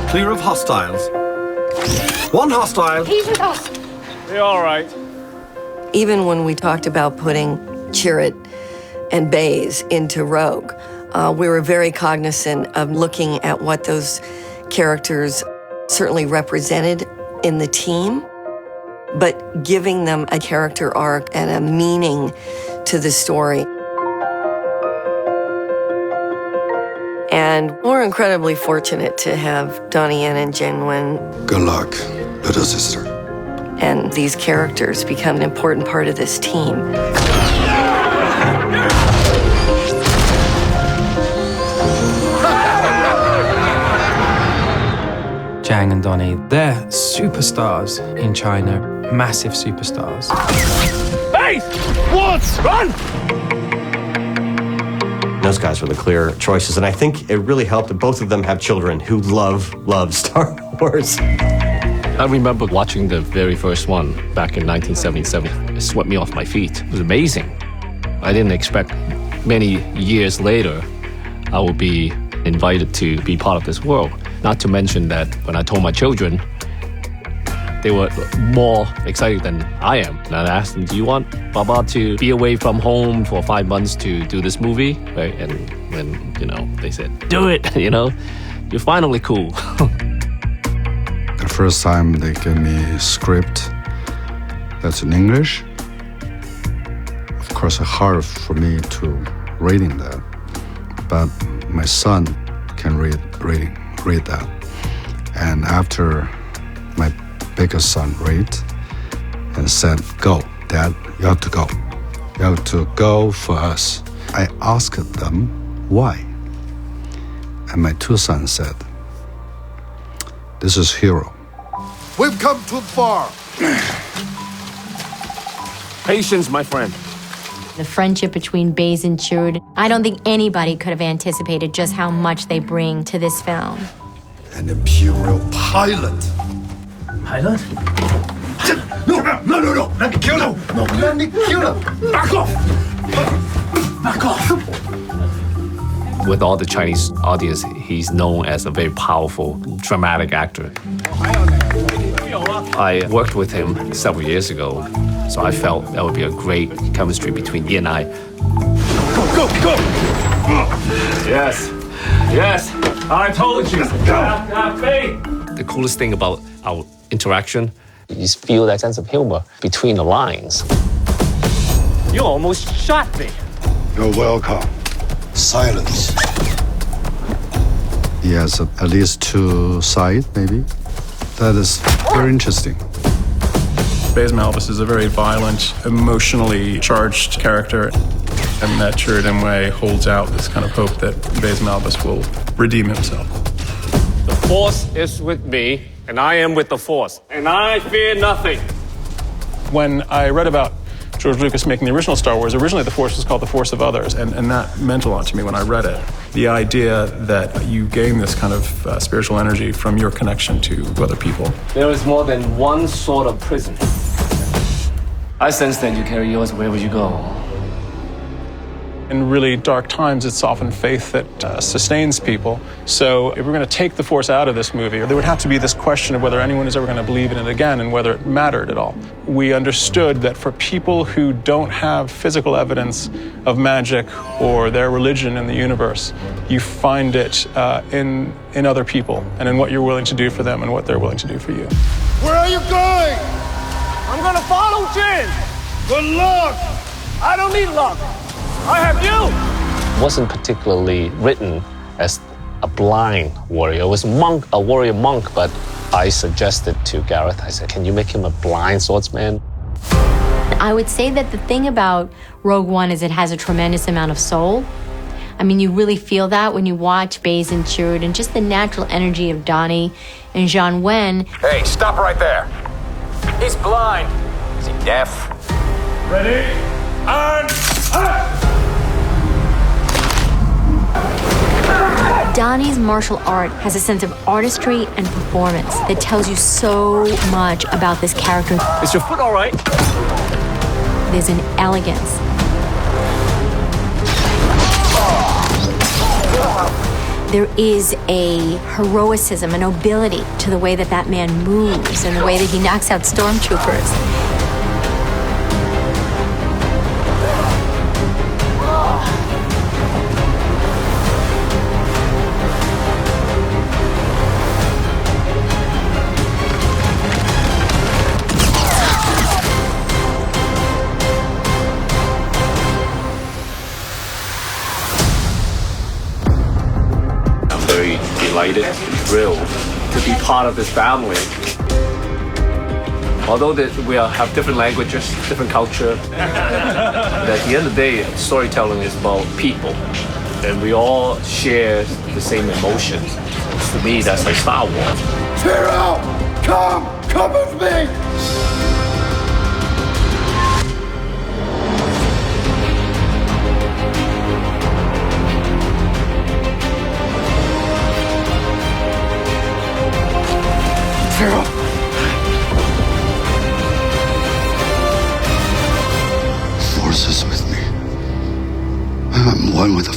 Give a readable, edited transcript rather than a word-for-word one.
Clear of hostiles. One hostile. He's with us. They're all right. Even when we talked about putting Chirrut and Baze into Rogue, we were very cognizant of looking at what those characters certainly represented in the team, but giving them a character arc and a meaning to the story. And we're incredibly fortunate to have Donnie Yen and Jyn Erso. Good luck, little sister. And these characters become an important part of this team. Zhang and Donnie, they're superstars in China, massive superstars. Baze! Whills! Run! Those guys were the clear choices, and I think it really helped that both of them have children who love Star Wars. I remember watching the very first one back in 1977. It swept me off my feet. It was amazing. I didn't expect many years later I would be invited to be part of this world. Not to mention that when I told my children, they were more excited than I am. And I asked them, do you want Baba to be away from home for 5 months to do this movie? Right? And when, they said, do it, you're finally cool. The first time they gave me a script that's in English, of course, it's hard for me to reading that, but my son can read that. And after my biggest son read and said, go, Dad, you have to go. You have to go for us. I asked them why. And my two sons said, this is hero. We've come too far. Patience, my friend. The friendship between Baze and Chirrut, I don't think anybody could have anticipated just how much they bring to this film. An Imperial pilot. Pilot? No, let me kill him. No, let me kill him. Back off. Back off. With all the Chinese audience, he's known as a very powerful, dramatic actor. I worked with him several years ago, so I felt that would be a great chemistry between he and I. Go! Yes, I told you. The coolest thing about our interaction, you just feel that sense of humor between the lines. You almost shot me. You're welcome. Silence. He has at least two sides, maybe. That is very interesting. Baze is a very violent, emotionally charged character, and that Chirrut Îmwe holds out this kind of hope that Baze will redeem himself. The Force is with me, and I am with the Force, and I fear nothing. When I read about George Lucas making the original Star Wars, originally the Force was called the Force of Others, and that meant a lot to me when I read it. The idea that you gain this kind of spiritual energy from your connection to other people. There is more than one sort of prison. I sense that you carry yours wherever you go. In really dark times, it's often faith that sustains people. So if we're going to take the Force out of this movie, there would have to be this question of whether anyone is ever going to believe in it again and whether it mattered at all. We understood that for people who don't have physical evidence of magic or their religion in the universe, you find it in other people and in what you're willing to do for them and what they're willing to do for you. Where are you going? I'm gonna follow Jyn. Good luck. I don't need luck. I have you. It wasn't particularly written as a blind warrior. It was a warrior monk, but I suggested to Gareth, I said, can you make him a blind swordsman? I would say that the thing about Rogue One is it has a tremendous amount of soul. I mean, you really feel that when you watch Baze and Chirrut and just the natural energy of Donnie and Jyn Erso. Hey, stop right there. He's blind. Is he deaf? Ready? And Donnie's martial art has a sense of artistry and performance that tells you so much about this character. Is your foot all right? There's an elegance there is a heroicism, a nobility to the way that that man moves and the way that he knocks out stormtroopers. Very delighted, thrilled to be part of this family. Although we have different languages, different culture, at the end of the day, storytelling is about people, and we all share the same emotions. For me, that's like Star Wars. Chirrut! Come with me! Force is with me. I'm one with the